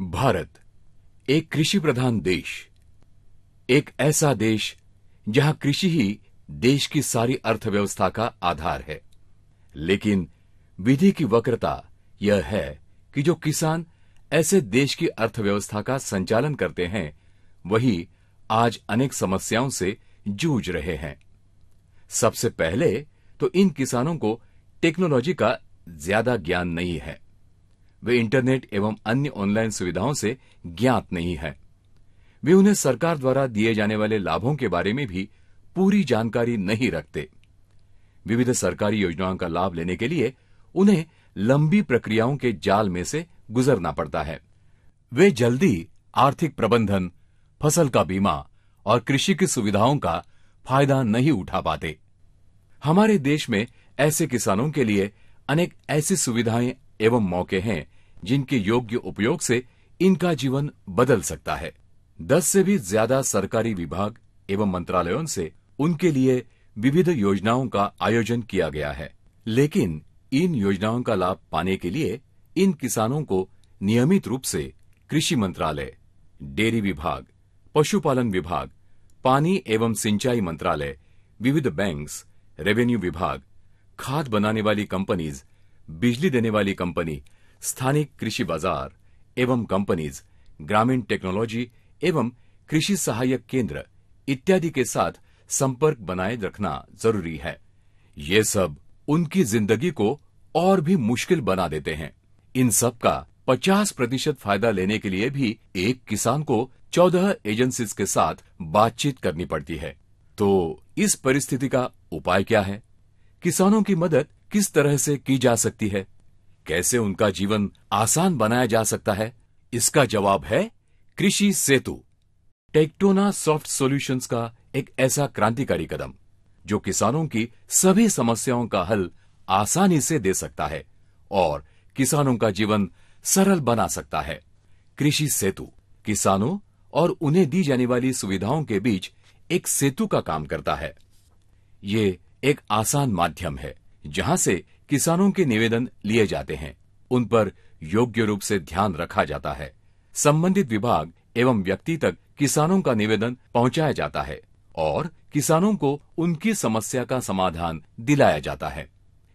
भारत एक कृषि प्रधान देश, एक ऐसा देश जहां कृषि ही देश की सारी अर्थव्यवस्था का आधार है। लेकिन विधि की वक्रता यह है कि जो किसान ऐसे देश की अर्थव्यवस्था का संचालन करते हैं, वही आज अनेक समस्याओं से जूझ रहे हैं। सबसे पहले तो इन किसानों को टेक्नोलॉजी का ज्यादा ज्ञान नहीं है। वे इंटरनेट एवं अन्य ऑनलाइन सुविधाओं से ज्ञात नहीं है। वे उन्हें सरकार द्वारा दिए जाने वाले लाभों के बारे में भी पूरी जानकारी नहीं रखते। विविध सरकारी योजनाओं का लाभ लेने के लिए उन्हें लंबी प्रक्रियाओं के जाल में से गुजरना पड़ता है। वे जल्दी आर्थिक प्रबंधन, फसल का बीमा और कृषि की सुविधाओं का फायदा नहीं उठा पाते। हमारे देश में ऐसे किसानों के लिए अनेक ऐसी सुविधाएं एवं मौके हैं जिनके योग्य उपयोग से इनका जीवन बदल सकता है। 10 से भी ज्यादा सरकारी विभाग एवं मंत्रालयों से उनके लिए विविध योजनाओं का आयोजन किया गया है। लेकिन इन योजनाओं का लाभ पाने के लिए इन किसानों को नियमित रूप से कृषि मंत्रालय, डेयरी विभाग, पशुपालन विभाग, पानी एवं सिंचाई मंत्रालय, विविध बैंक्स, रेवेन्यू विभाग, खाद बनाने वाली कंपनीज, बिजली देने वाली कंपनी, स्थानिक कृषि बाजार एवं कंपनीज, ग्रामीण टेक्नोलॉजी एवं कृषि सहायक केंद्र इत्यादि के साथ संपर्क बनाए रखना जरूरी है। ये सब उनकी जिंदगी को और भी मुश्किल बना देते हैं। इन सब का 50% फायदा लेने के लिए भी एक किसान को 14 एजेंसीज के साथ बातचीत करनी पड़ती है। तो इस परिस्थिति का उपाय क्या है? किसानों की मदद किस तरह से की जा सकती है? कैसे उनका जीवन आसान बनाया जा सकता है? इसका जवाब है कृषि सेतु, टेक्टोना सॉफ्ट सॉल्यूशंस का एक ऐसा क्रांतिकारी कदम जो किसानों की सभी समस्याओं का हल आसानी से दे सकता है और किसानों का जीवन सरल बना सकता है। कृषि सेतु किसानों और उन्हें दी जाने वाली सुविधाओं के बीच एक सेतु का काम करता है। ये एक आसान माध्यम है जहां से किसानों के निवेदन लिए जाते हैं, उन पर योग्य रूप से ध्यान रखा जाता है, संबंधित विभाग एवं व्यक्ति तक किसानों का निवेदन पहुंचाया जाता है और किसानों को उनकी समस्या का समाधान दिलाया जाता है।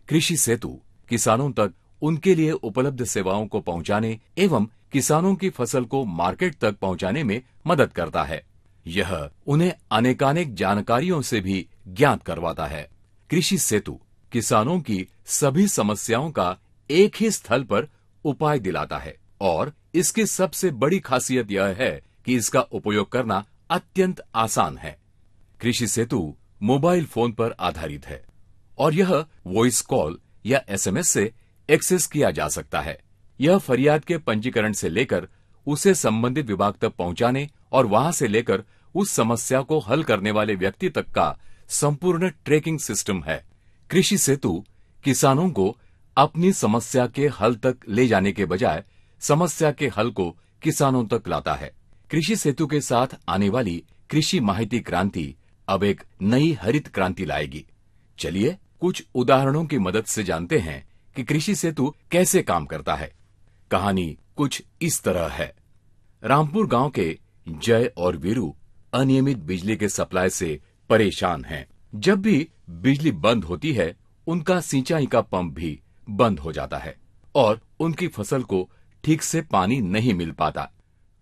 कृषि सेतु किसानों तक उनके लिए उपलब्ध सेवाओं को पहुंचाने एवं किसानों की फसल को मार्केट तक पहुंचाने में मदद करता है। यह उन्हें अनेकानेक जानकारियों से भी ज्ञात करवाता है। कृषि सेतु किसानों की सभी समस्याओं का एक ही स्थल पर उपाय दिलाता है और इसकी सबसे बड़ी खासियत यह है कि इसका उपयोग करना अत्यंत आसान है। कृषि सेतु मोबाइल फोन पर आधारित है और यह वॉइस कॉल या एसएमएस से एक्सेस किया जा सकता है। यह फरियाद के पंजीकरण से लेकर उसे संबंधित विभाग तक पहुंचाने और वहां से लेकर उस समस्या को हल करने वाले व्यक्ति तक का संपूर्ण ट्रैकिंग सिस्टम है। कृषि सेतु किसानों को अपनी समस्या के हल तक ले जाने के बजाय समस्या के हल को किसानों तक लाता है। कृषि सेतु के साथ आने वाली कृषि माहिती क्रांति अब एक नई हरित क्रांति लाएगी। चलिए कुछ उदाहरणों की मदद से जानते हैं कि कृषि सेतु कैसे काम करता है। कहानी कुछ इस तरह है। रामपुर गांव के जय और वीरू अनियमित बिजली के सप्लाई से परेशान हैं। जब भी बिजली बंद होती है, उनका सिंचाई का पंप भी बंद हो जाता है और उनकी फसल को ठीक से पानी नहीं मिल पाता।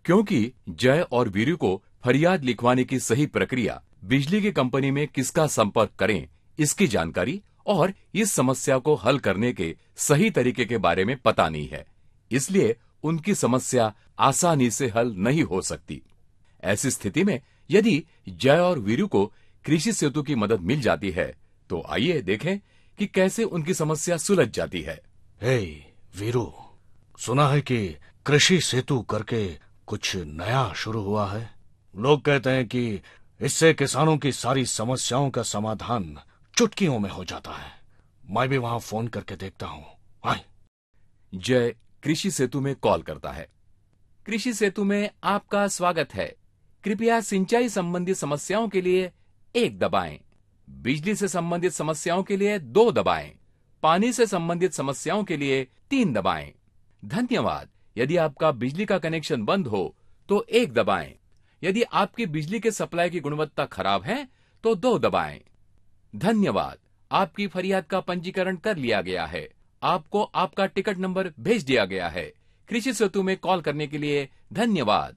क्योंकि जय और वीरू को फरियाद लिखवाने की सही प्रक्रिया, बिजली की कंपनी में किसका संपर्क करें, इसकी जानकारी और इस समस्या को हल करने के सही तरीके के बारे में पता नहीं है, इसलिए उनकी समस्या आसानी से हल नहीं हो सकती। ऐसी स्थिति में यदि जय और वीरू को कृषि सेतु की मदद मिल जाती है तो आइए देखें कि कैसे उनकी समस्या सुलझ जाती है। हे वीरू, सुना है कि कृषि सेतु करके कुछ नया शुरू हुआ है। लोग कहते हैं कि इससे किसानों की सारी समस्याओं का समाधान चुटकियों में हो जाता है। मैं भी वहां फोन करके देखता हूँ। आए। जय कृषि सेतु में कॉल करता है। कृषि सेतु में आपका स्वागत है। कृपया सिंचाई संबंधी समस्याओं के लिए 1 दबाएं, बिजली से संबंधित समस्याओं के लिए 2 दबाएं, पानी से संबंधित समस्याओं के लिए 3 दबाएं। धन्यवाद, यदि आपका बिजली का कनेक्शन बंद हो तो 1 दबाएं। यदि आपकी बिजली के सप्लाई की गुणवत्ता खराब है तो 2 दबाएं। धन्यवाद, आपकी फरियाद का पंजीकरण कर लिया गया है। आपको आपका टिकट नंबर भेज दिया गया है। कृषि सेतु में कॉल करने के लिए धन्यवाद।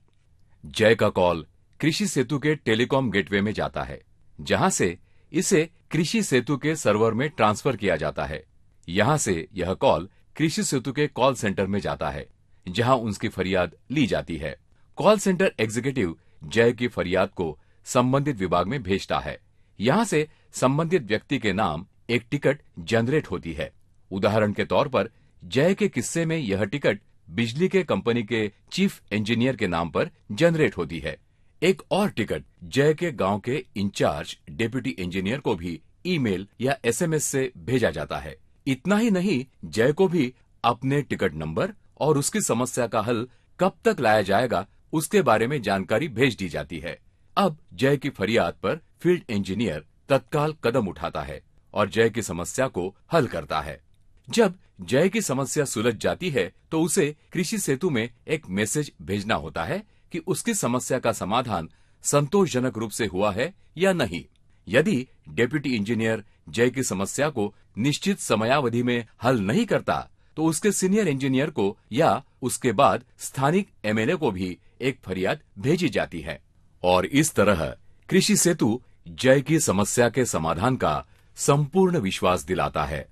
जय का कॉल कृषि सेतु के टेलीकॉम गेटवे में जाता है, जहां से इसे कृषि सेतु के सर्वर में ट्रांसफर किया जाता है। यहां से यह कॉल कृषि सेतु के कॉल सेंटर में जाता है, जहां उनकी फरियाद ली जाती है। कॉल सेंटर एग्जीक्यूटिव जय की फरियाद को संबंधित विभाग में भेजता है। यहां से संबंधित व्यक्ति के नाम एक टिकट जनरेट होती है। उदाहरण के तौर पर जय के किस्से में यह टिकट बिजली के कंपनी के चीफ इंजीनियर के नाम पर जनरेट होती है। एक और टिकट जय के गांव के इंचार्ज डिप्टी इंजीनियर को भी ईमेल या एसएमएस से भेजा जाता है। इतना ही नहीं, जय को भी अपने टिकट नंबर और उसकी समस्या का हल कब तक लाया जाएगा उसके बारे में जानकारी भेज दी जाती है। अब जय की फरियाद पर फील्ड इंजीनियर तत्काल कदम उठाता है और जय की समस्या को हल करता है। जब जय की समस्या सुलझ जाती है तो उसे कृषि सेतु में एक मैसेज भेजना होता है कि उसकी समस्या का समाधान संतोषजनक रूप से हुआ है या नहीं। यदि डेप्यूटी इंजीनियर जय की समस्या को निश्चित समयावधि में हल नहीं करता तो उसके सीनियर इंजीनियर को या उसके बाद स्थानिक एमएलए को भी एक फरियाद भेजी जाती है। और इस तरह कृषि सेतु जय की समस्या के समाधान का संपूर्ण विश्वास दिलाता है।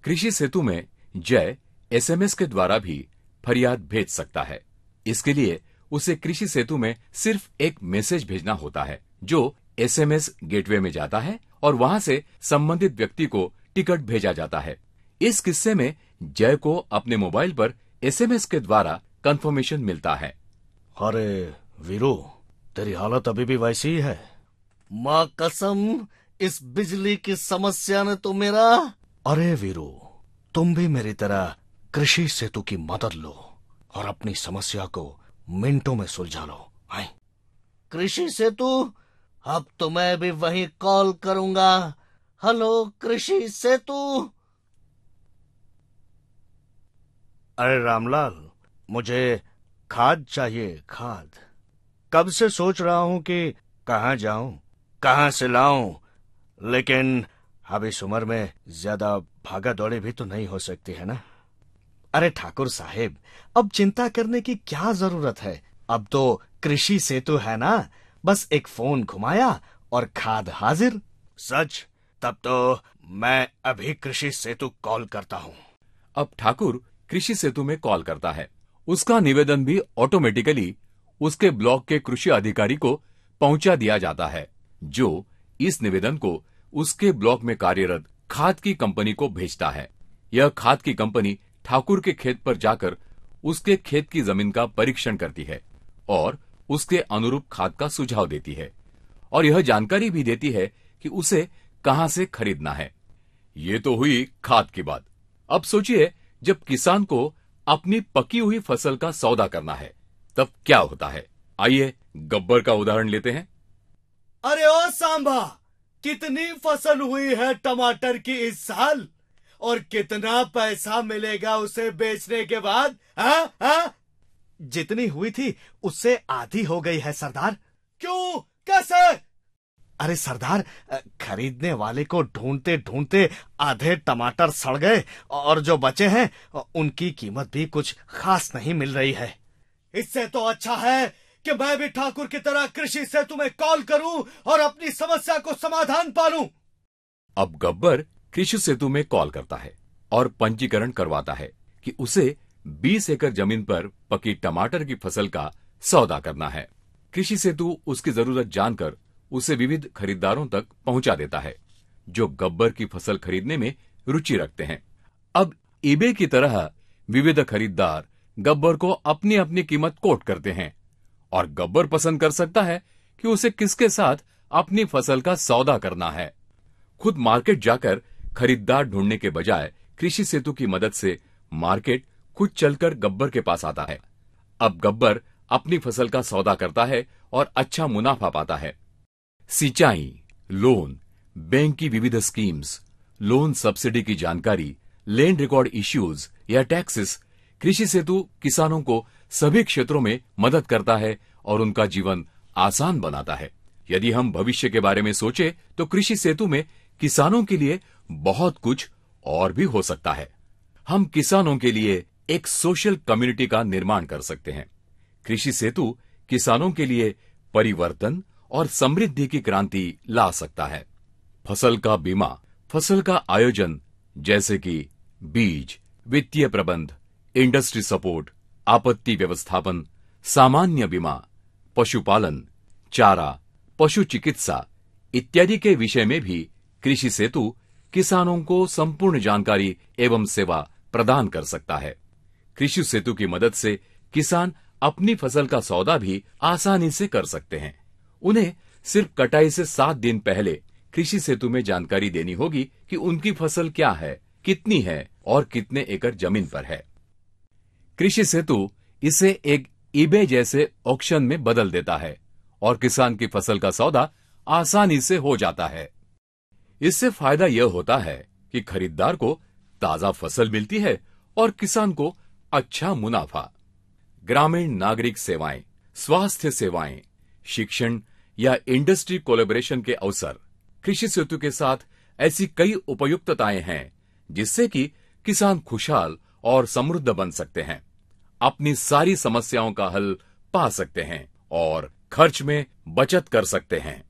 कृषि सेतु में जय एसएमएस के द्वारा भी फरियाद भेज सकता है। इसके लिए उसे कृषि सेतु में सिर्फ एक मैसेज भेजना होता है, जो एसएमएस गेटवे में जाता है और वहां से संबंधित व्यक्ति को टिकट भेजा जाता है। इस किस्से में जय को अपने मोबाइल पर एसएमएस के द्वारा कंफर्मेशन मिलता है। अरे वीरू, तेरी हालत अभी भी वैसी ही है। माँ कसम, इस बिजली की समस्या ने तो मेरा। अरे वीरू, तुम भी मेरी तरह कृषि सेतु की मदद लो और अपनी समस्या को मिनटों में सुलझा लो। आए। कृषि सेतु, अब तो मैं भी वहीं कॉल करूंगा। हेलो कृषि सेतु। अरे रामलाल, मुझे खाद चाहिए, खाद। कब से सोच रहा हूं कि कहाँ जाऊं, कहाँ से लाऊं, लेकिन अब इस उम्र में ज्यादा भागा दौड़ी भी तो नहीं हो सकती है ना। अरे ठाकुर साहेब, अब चिंता करने की क्या जरूरत है। अब तो कृषि सेतु है ना, बस एक फोन घुमाया और खाद हाजिर। सच? तब तो मैं अभी कृषि सेतु कॉल करता हूँ। अब ठाकुर कृषि सेतु में कॉल करता है। उसका निवेदन भी ऑटोमेटिकली उसके ब्लॉक के कृषि अधिकारी को पहुंचा दिया जाता है, जो इस निवेदन को उसके ब्लॉक में कार्यरत खाद की कंपनी को भेजता है। यह खाद की कंपनी ठाकुर के खेत पर जाकर उसके खेत की जमीन का परीक्षण करती है और उसके अनुरूप खाद का सुझाव देती है और यह जानकारी भी देती है कि उसे कहां से खरीदना है। ये तो हुई खाद की बात। अब सोचिए, जब किसान को अपनी पकी हुई फसल का सौदा करना है तब क्या होता है। आइए गब्बर का उदाहरण लेते हैं। अरे ओ सांबा, कितनी फसल हुई है टमाटर की इस साल और कितना पैसा मिलेगा उसे बेचने के बाद? हाँ? जितनी हुई थी उससे आधी हो गई है सरदार। क्यों? कैसे? अरे सरदार, खरीदने वाले को ढूंढते ढूंढते आधे टमाटर सड़ गए और जो बचे हैं उनकी कीमत भी कुछ खास नहीं मिल रही है। इससे तो अच्छा है कि मैं भी ठाकुर की तरह कृषि सेतु में कॉल करूं और अपनी समस्या को समाधान पालूं। अब गब्बर कृषि सेतु में कॉल करता है और पंजीकरण करवाता है कि उसे 20 एकड़ जमीन पर पकी टमाटर की फसल का सौदा करना है। कृषि सेतु उसकी जरूरत जानकर उसे विविध खरीदारों तक पहुंचा देता है, जो गब्बर की फसल खरीदने में रुचि रखते हैं। अब ईबे की तरह विविध खरीदार गब्बर को अपनी अपनी कीमत कोट करते हैं और गब्बर पसंद कर सकता है कि उसे किसके साथ अपनी फसल का सौदा करना है। खुद मार्केट जाकर खरीदार ढूंढने के बजाय कृषि सेतु की मदद से मार्केट खुद चलकर गब्बर के पास आता है। अब गब्बर अपनी फसल का सौदा करता है और अच्छा मुनाफा पाता है। सिंचाई, लोन, बैंक की विविध स्कीम्स, लोन सब्सिडी की जानकारी, लैंड रिकॉर्ड इश्यूज या टैक्सेस, कृषि सेतु किसानों को सभी क्षेत्रों में मदद करता है और उनका जीवन आसान बनाता है। यदि हम भविष्य के बारे में सोचे तो कृषि सेतु में किसानों के लिए बहुत कुछ और भी हो सकता है। हम किसानों के लिए एक सोशल कम्युनिटी का निर्माण कर सकते हैं। कृषि सेतु किसानों के लिए परिवर्तन और समृद्धि की क्रांति ला सकता है। फसल का बीमा, फसल का आयोजन जैसे कि बीज, वित्तीय प्रबंध, इंडस्ट्री सपोर्ट, आपत्ति व्यवस्थापन, सामान्य बीमा, पशुपालन, चारा, पशु चिकित्सा इत्यादि के विषय में भी कृषि सेतु किसानों को संपूर्ण जानकारी एवं सेवा प्रदान कर सकता है। कृषि सेतु की मदद से किसान अपनी फसल का सौदा भी आसानी से कर सकते हैं। उन्हें सिर्फ कटाई से 7 दिन पहले कृषि सेतु में जानकारी देनी होगी कि उनकी फसल क्या है, कितनी है और कितने एकड़ जमीन पर है। कृषि सेतु इसे एक ईबे जैसे ऑक्शन में बदल देता है और किसान की फसल का सौदा आसानी से हो जाता है। इससे फायदा यह होता है कि खरीदार को ताजा फसल मिलती है और किसान को अच्छा मुनाफा। ग्रामीण नागरिक सेवाएं, स्वास्थ्य सेवाएं, शिक्षण या इंडस्ट्री कोलैबोरेशन के अवसर, कृषि सेतु के साथ ऐसी कई उपयुक्तताएं हैं जिससे कि किसान खुशहाल और समृद्ध बन सकते हैं, अपनी सारी समस्याओं का हल पा सकते हैं और खर्च में बचत कर सकते हैं।